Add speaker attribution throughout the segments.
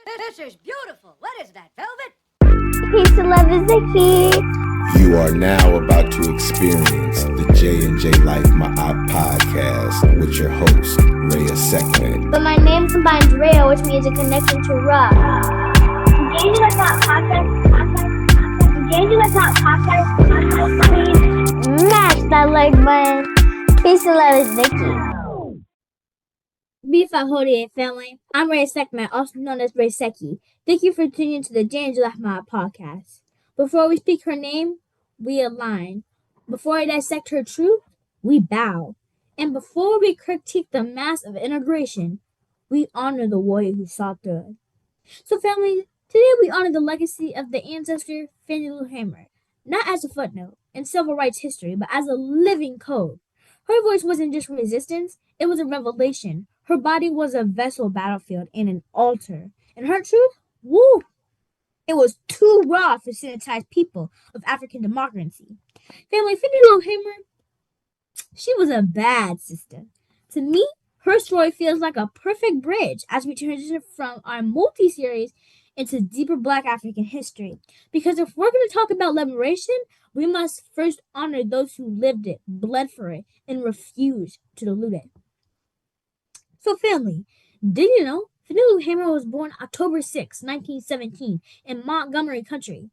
Speaker 1: This is beautiful. What is that, velvet?
Speaker 2: Peace and love is the key.
Speaker 3: You are now about to experience the J&J-Life podcast with your host, Reya'Sekhmet.
Speaker 2: But my name combines Rhea, which means a connection to Ra.
Speaker 4: J&J-Life podcast, please
Speaker 2: Smash that like button. Peace and love is Vicky.
Speaker 5: B548 family, I'm Reya'Sekhmet, also known as Reya'Seki. Thank you for tuning into the J&J-Life podcast. Before we speak her name, we align. Before we dissect her truth, we bow. And before we critique the mass of integration, we honor the warrior who saw through it. So family, today we honor the legacy of the ancestor Fannie Lou Hamer, not as a footnote in civil rights history, but as a living code. Her voice wasn't just resistance, it was a revelation. Her body was a vessel battlefield and an altar. And her truth, woo, it was too raw for sanitized people of African democracy. Family, Fannie Lou Hamer, she was a bad sister. To me, her story feels like a perfect bridge as we transition from our multi-series into deeper Black African history. Because if we're going to talk about liberation, we must first honor those who lived it, bled for it, and refused to dilute it. So family, did you know Fannie Lou Hamer was born October 6, 1917 in Montgomery County,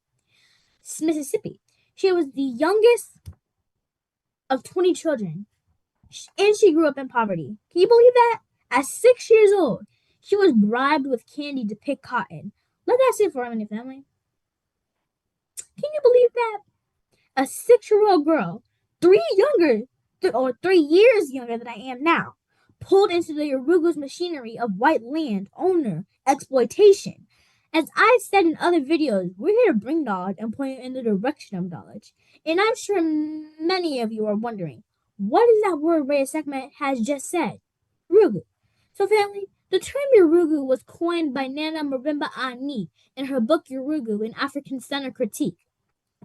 Speaker 5: Mississippi. She was the youngest of 20 children, and she grew up in poverty. Can you believe that? At 6 years old, she was bribed with candy to pick cotton. Let that sit for a minute, family. Can you believe that? A 6-year-old girl, 3 years younger than I am now, pulled into the Uruguay's machinery of white land owner exploitation. As I've said in other videos, we're here to bring knowledge and point in the direction of knowledge. And I'm sure many of you are wondering, what is that word Reya'Sekhmet has just said? Urugu. So family, the term Urugu was coined by Nana Marimba Ani in her book Urugu, an African Center Critique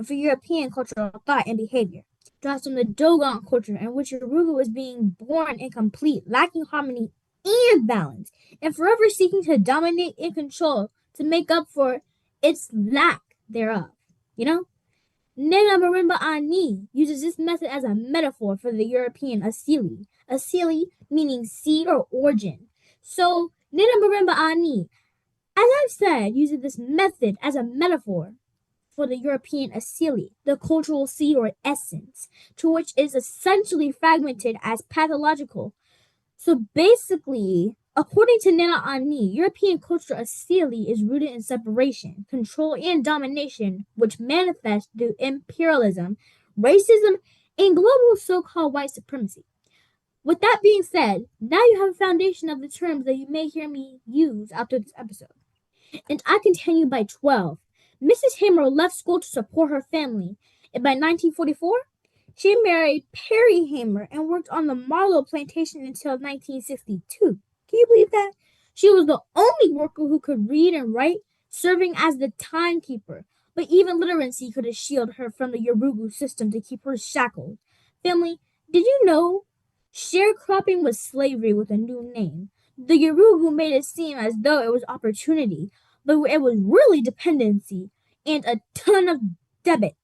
Speaker 5: for European cultural thought and behavior. Draws from the Dogon culture in which Urugu was being born incomplete, lacking harmony and balance, and forever seeking to dominate and control to make up for its lack thereof. You know? Nana Marimba Ani uses this method as a metaphor for the European Asili. Asili meaning seed or origin. So Nana Marimba Ani, as I've said, uses this method as a metaphor for the European Asili, the cultural seed or essence, to which is essentially fragmented as pathological. So basically, according to Nana Ani, European cultural Asili is rooted in separation, control, and domination, which manifests through imperialism, racism, and global so-called white supremacy. With that being said, now you have a foundation of the terms that you may hear me use after this episode. And I continue by 12. Mrs. Hamer left school to support her family, and by 1944, she married Perry Hamer and worked on the Marlowe plantation until 1962. Can you believe that? She was the only worker who could read and write, serving as the timekeeper, but even literacy could shield her from the Urugu system to keep her shackled. Family, did you know sharecropping was slavery with a new name? The Urugu made it seem as though it was opportunity, but it was really dependency and a ton of debit.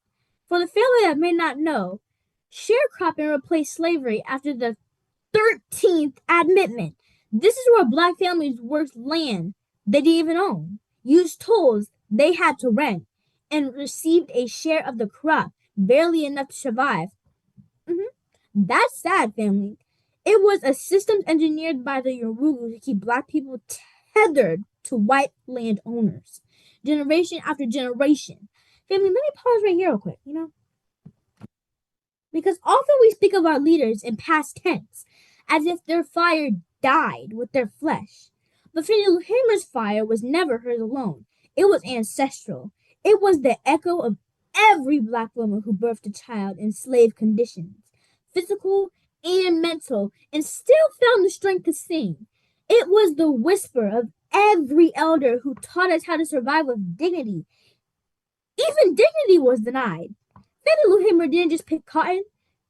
Speaker 5: For the family that may not know, sharecropping replaced slavery after the 13th amendment. This is where Black families worked land they didn't even own, used tools they had to rent, and received a share of the crop, barely enough to survive. That's sad, family. It was a system engineered by the Urugu to keep Black people tethered to white landowners, generation after generation. Family, let me pause right here real quick, because often we speak of our leaders in past tense, as if their fire died with their flesh. But Fannie Lou Hamer's fire was never hers alone. It was ancestral. It was the echo of every Black woman who birthed a child in slave conditions, physical and mental, and still found the strength to sing. It was the whisper of every elder who taught us how to survive with dignity. Even dignity was denied. Fannie Lou Hamer didn't just pick cotton,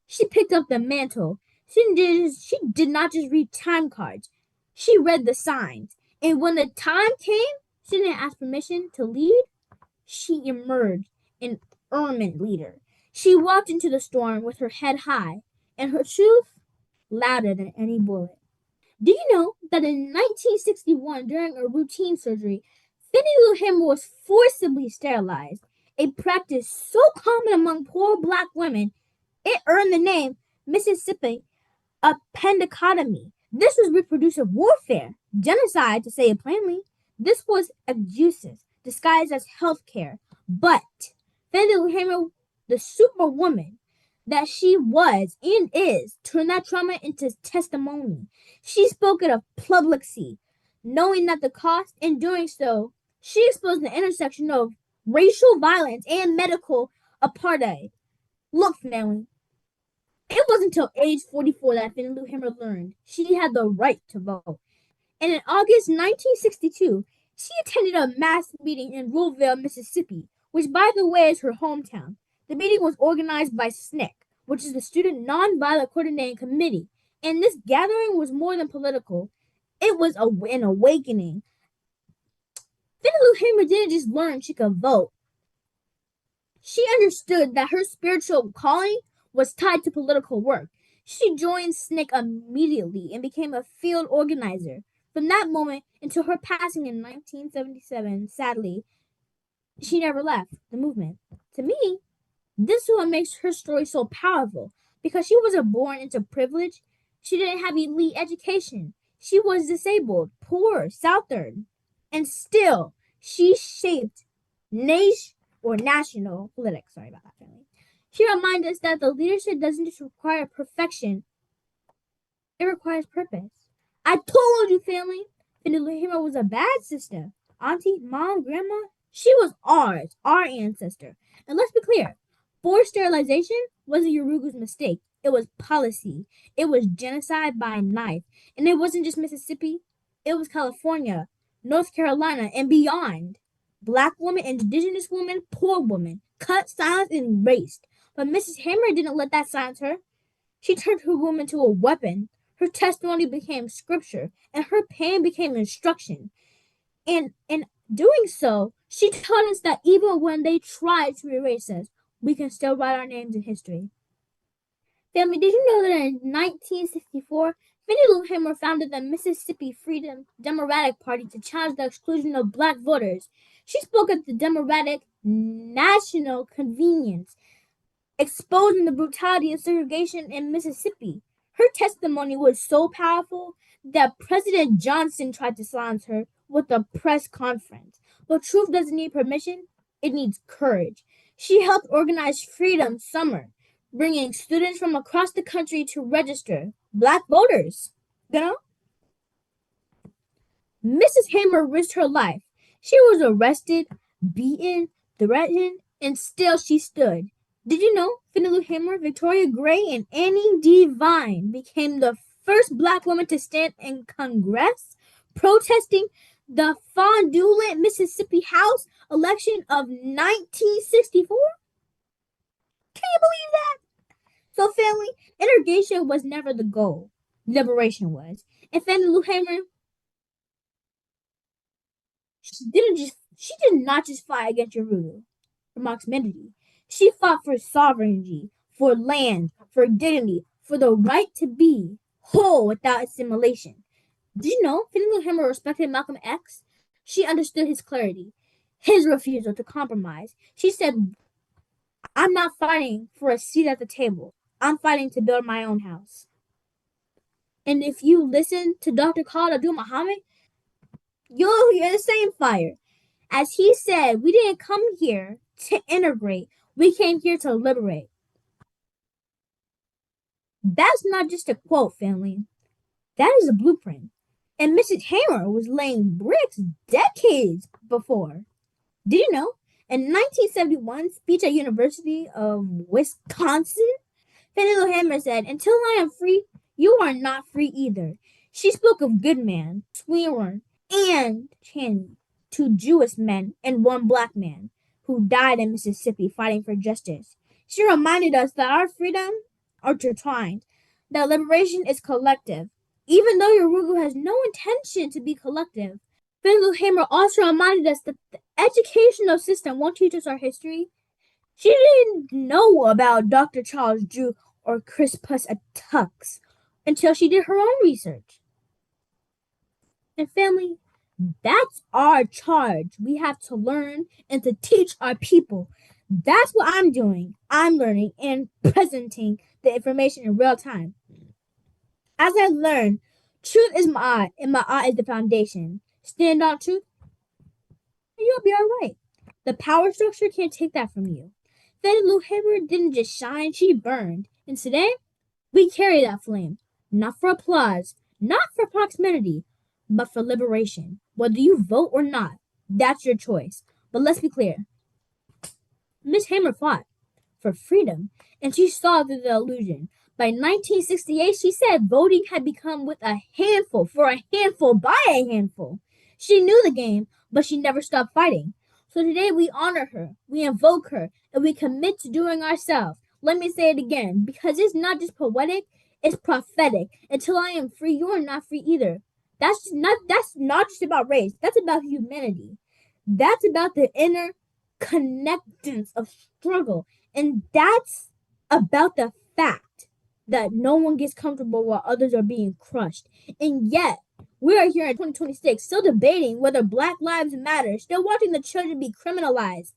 Speaker 5: she picked up the mantle. She did not just read time cards. She read the signs. And when the time came, she didn't ask permission to lead, she emerged an ermine leader. She walked into the storm with her head high and her truth louder than any bullet. Do you know that in 1961, during a routine surgery, Fannie Lou Hamer was forcibly sterilized, a practice so common among poor black women, it earned the name Mississippi appendicotomy. This was reproductive warfare, genocide to say it plainly. This was abuses disguised as health care. But Fannie Lou Hamer, the superwoman that she was and is, turned that trauma into testimony. She spoke it of publicity, knowing that the cost in doing so, she exposed the intersection of racial violence and medical apartheid. Look, family, it wasn't until age 44 that Fannie Lou Hamer learned she had the right to vote. And in August 1962, she attended a mass meeting in Rouville, Mississippi, which, by the way, is her hometown. The meeting was organized by SNCC, which is the Student Nonviolent Coordinating Committee, and this gathering was more than political. It was an awakening. Fannie Lou Hamer didn't just learn she could vote. She understood that her spiritual calling was tied to political work. She joined SNCC immediately and became a field organizer. From that moment until her passing in 1977, sadly, she never left the movement. To me, this is what makes her story so powerful, because she wasn't born into privilege. She didn't have elite education. She was disabled, poor, Southern, and still she shaped national politics. Sorry about that, family. She reminds us that the leadership doesn't just require perfection, it requires purpose. I told you, family, Fannie Lou Hamer was a bad sister. Auntie, mom, grandma, she was ours, our ancestor. And let's be clear, forced sterilization wasn't Uruguay's mistake. It was policy. It was genocide by knife. And it wasn't just Mississippi. It was California, North Carolina, and beyond. Black women, indigenous women, poor women, cut, silenced, and erased. But Mrs. Hamer didn't let that silence her. She turned her womb into a weapon. Her testimony became scripture, and her pain became instruction. And in doing so, she taught us that even when they tried to erase us, we can still write our names in history. Family, did you know that in 1964, Fannie Lou Hamer founded the Mississippi Freedom Democratic Party to challenge the exclusion of black voters? She spoke at the Democratic National Convenience, exposing the brutality of segregation in Mississippi. Her testimony was so powerful that President Johnson tried to silence her with a press conference. But truth doesn't need permission, it needs courage. She helped organize Freedom Summer, bringing students from across the country to register black voters. You know? Mrs. Hamer risked her life. She was arrested, beaten, threatened, and still she stood. Did you know Fannie Lou Hamer, Victoria Gray, and Annie Devine became the first black woman to stand in Congress protesting the fraudulent Mississippi House election of 1964? Can you believe that? So, family, integration was never the goal. Liberation was. And Fannie Lou Hamer, she did not just fight against Urugu for Marxism. She fought for sovereignty, for land, for dignity, for the right to be whole without assimilation. Did you know Fannie Lou Hamer respected Malcolm X? She understood his clarity, his refusal to compromise. She said, I'm not fighting for a seat at the table. I'm fighting to build my own house. And if you listen to Dr. Khalid Abdul Muhammad, you'll hear the same fire. As he said, we didn't come here to integrate. We came here to liberate. That's not just a quote, family. That is a blueprint. And Mrs. Hamer was laying bricks decades before. Did you know? In 1971 speech at University of Wisconsin, Fannie Lou Hamer said, until I am free, you are not free either. She spoke of Goodman, Swearer, and Chaney, two Jewish men and one black man who died in Mississippi fighting for justice. She reminded us that our freedom are intertwined, that liberation is collective. Even though Urugu has no intention to be collective, Fannie Lou Hamer also reminded us that the educational system won't teach us our history. She didn't know about Dr. Charles Drew or Crispus Attucks until she did her own research. And family, that's our charge. We have to learn and to teach our people. That's what I'm doing. I'm learning and presenting the information in real time. As I learn, truth is my eye, and my eye is the foundation. Stand on truth, and you'll be all right. The power structure can't take that from you. Fannie Lou Hamer didn't just shine, she burned. And today, we carry that flame. Not for applause, not for proximity, but for liberation. Whether you vote or not, that's your choice. But let's be clear. Miss Hamer fought for freedom, and she saw through the illusion. By 1968, she said voting had become with a handful, for a handful, by a handful. She knew the game, but she never stopped fighting. So today we honor her, we invoke her, and we commit to doing ourselves. Let me say it again, because it's not just poetic, it's prophetic. Until I am free, you are not free either. That's not just about race. That's about humanity. That's about the inner connectance of struggle. And that's about the fact that no one gets comfortable while others are being crushed. And yet, we are here in 2026, still debating whether Black Lives Matter, still watching the children be criminalized,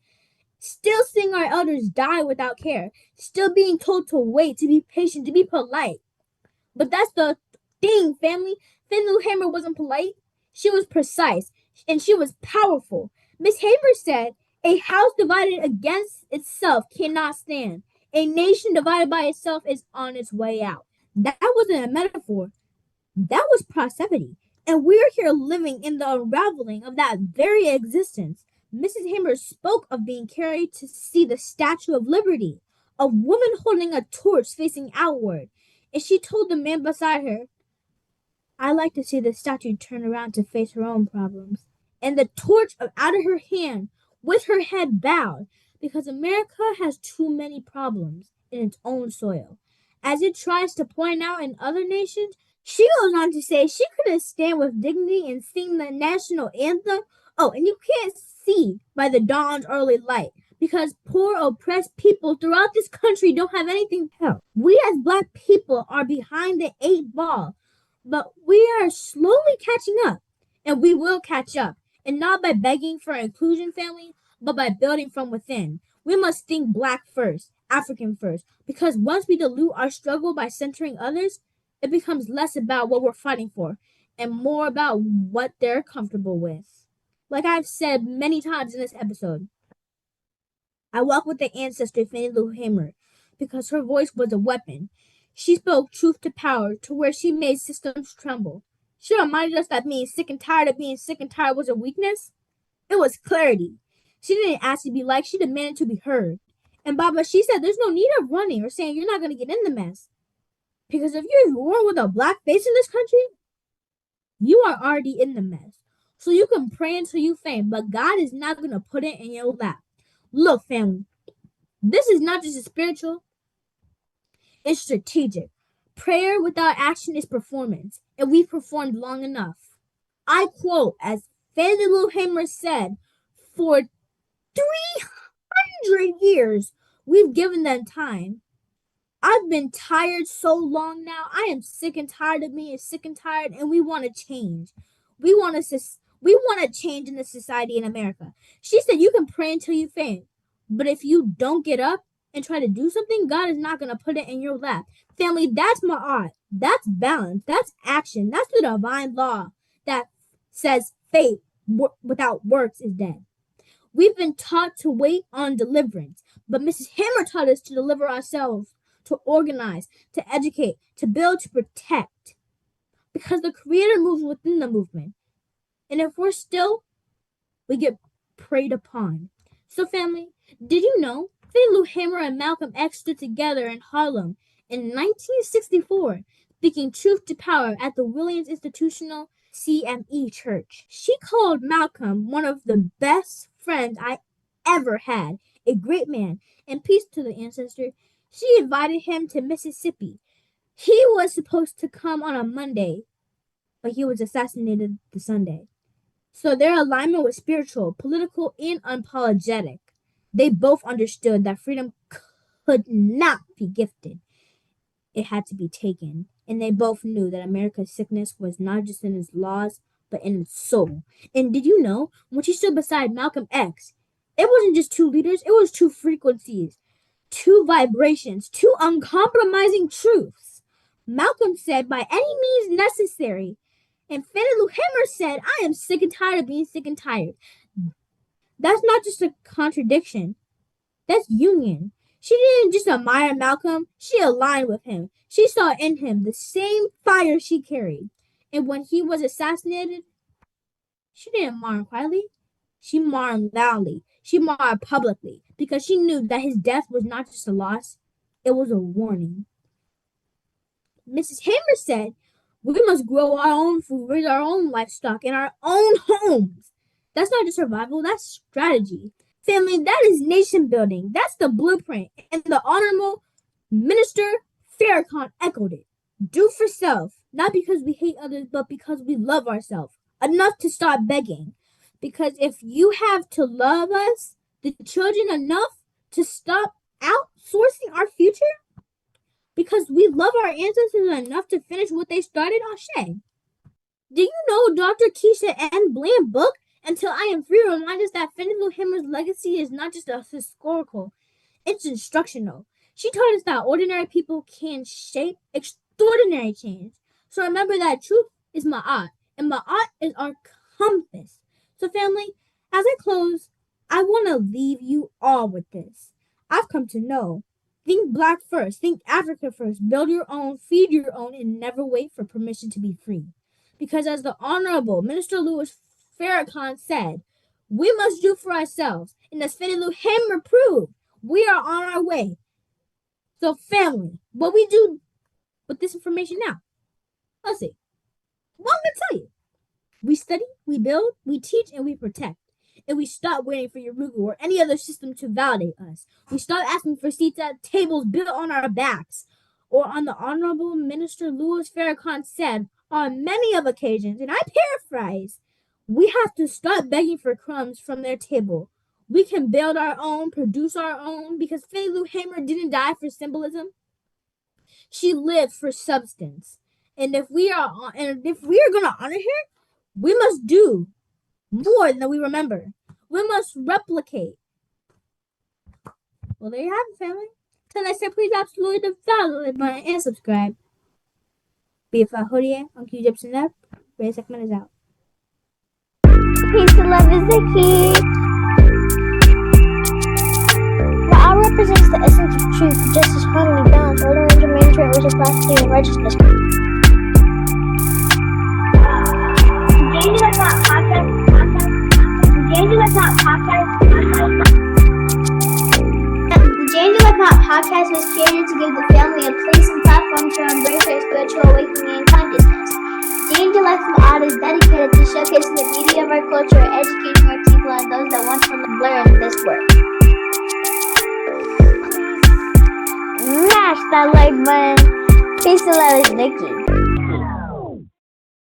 Speaker 5: still seeing our elders die without care, still being told to wait, to be patient, to be polite. But that's the thing, family. Fannie Lou Hamer wasn't polite. She was precise, and she was powerful. Miss Hamer said, "A house divided against itself cannot stand. A nation divided by itself is on its way out." That wasn't a metaphor. That was proximity. And we're here living in the unraveling of that very existence. Mrs. Hamer spoke of being carried to see the Statue of Liberty, a woman holding a torch facing outward. And she told the man beside her, "I like to see the statue turn around to face her own problems." And the torch out of her hand, with her head bowed, because America has too many problems in its own soil. As it tries to point out in other nations, she goes on to say she couldn't stand with dignity and sing the national anthem. Oh, and you can't see by the dawn's early light, because poor oppressed people throughout this country don't have anything to help. We as Black people are behind the 8 ball, but we are slowly catching up, and we will catch up. And not by begging for inclusion, family, but by building from within. We must think Black first, African first, because once we dilute our struggle by centering others, it becomes less about what we're fighting for and more about what they're comfortable with. Like I've said many times in this episode, I walk with the ancestor Fannie Lou Hamer because her voice was a weapon. She spoke truth to power to where she made systems tremble. She reminded us that being sick and tired of being sick and tired was a weakness. It was clarity. She didn't ask to be liked, she demanded to be heard. And Baba, she said there's no need of running or saying you're not going to get in the mess. Because if you're born with a Black face in this country, you are already in the mess. So you can pray until you faint, but God is not going to put it in your lap. Look, family, this is not just a spiritual, it's strategic. Prayer without action is performance, and we've performed long enough. I quote, as Fannie Lou Hamer said, for 300 years, we've given them time. I've been tired so long now. I am sick and tired of being sick and tired, and we want to change. We want to change in the society in America. She said you can pray until you faint, but if you don't get up and try to do something, God is not going to put it in your lap. Family, that's my art. That's balance. That's action. That's the divine law that says faith without works is dead. We've been taught to wait on deliverance, but Mrs. Hammer taught us to deliver ourselves, to organize, to educate, to build, to protect. Because the Creator moves within the movement. And if we're still, we get preyed upon. So family, did you know Fannie Lou Hamer and Malcolm X stood together in Harlem in 1964, speaking truth to power at the Williams Institutional CME Church? She called Malcolm one of the best friends I ever had, a great man, and peace to the ancestor. She invited him to Mississippi. He was supposed to come on a Monday, but he was assassinated the Sunday. So their alignment was spiritual, political, and unapologetic. They both understood that freedom could not be gifted. It had to be taken. And they both knew that America's sickness was not just in its laws, but in its soul. And did you know, when she stood beside Malcolm X, it wasn't just two leaders, it was two frequencies, two vibrations, two uncompromising truths. Malcolm said, by any means necessary. And Fannie Lou Hamer said, I am sick and tired of being sick and tired. That's not just a contradiction. That's union. She didn't just admire Malcolm, she aligned with him. She saw in him the same fire she carried. And when he was assassinated, she didn't mourn quietly. She mourned loudly. She mourned publicly because she knew that his death was not just a loss, it was a warning. Mrs. Hamer said, we must grow our own food, raise our own livestock in our own homes. That's not just survival, that's strategy. Family, that is nation building. That's the blueprint. And the Honorable Minister Farrakhan echoed it. Do for self, not because we hate others, but because we love ourselves. Enough to start begging. Because if you have to love us, the children, enough to stop outsourcing our future, because we love our ancestors enough to finish what they started, Ashe. Do you know Dr. Keisha N. Bland book, Until I Am Free, reminds us that Fannie Lou Hamer's legacy is not just a historical, it's instructional. She taught us that ordinary people can shape extraordinary change. So remember that truth is Ma'at, and Ma'at is our compass. So family, as I close, I want to leave you all with this. I've come to know, think Black first, think Africa first, build your own, feed your own, and never wait for permission to be free. Because as the Honorable Minister Louis Farrakhan said, we must do for ourselves. And as Fannie Lou Hamer proved, we are on our way. So family, what we do with this information now? Let's see. What I'm going to tell you. We study, we build, we teach, and we protect. And we stop waiting for Yorugu or any other system to validate us. We stop asking for seats at tables built on our backs. Or on the Honorable Minister Louis Farrakhan said on many of occasions, and I paraphrase, we have to stop begging for crumbs from their table. We can build our own, produce our own, because Fannie Lou Hamer didn't die for symbolism. She lived for substance. And if we are going to honor her, we must do more than we remember. We must replicate. Well, there you have it, family. Till next time, please absolutely the follow button and subscribe. Be a Hodie on Q Gypsum Up. Reya'Sekhmet is out.
Speaker 2: Peace and love is the key. Ra'ah represents the essence of truth, justice, harmony, balance, order, and humanitarian reciprocity and righteousness.
Speaker 4: J&J-Life podcast.
Speaker 2: The J&J-Life podcast was created to give the family a place and platform to embrace their spiritual awakening and consciousness. J&J-Life is dedicated to showcasing the beauty of our culture, educating our people and those that want to learn this work. Smash that like button. Peace and love is Nikki.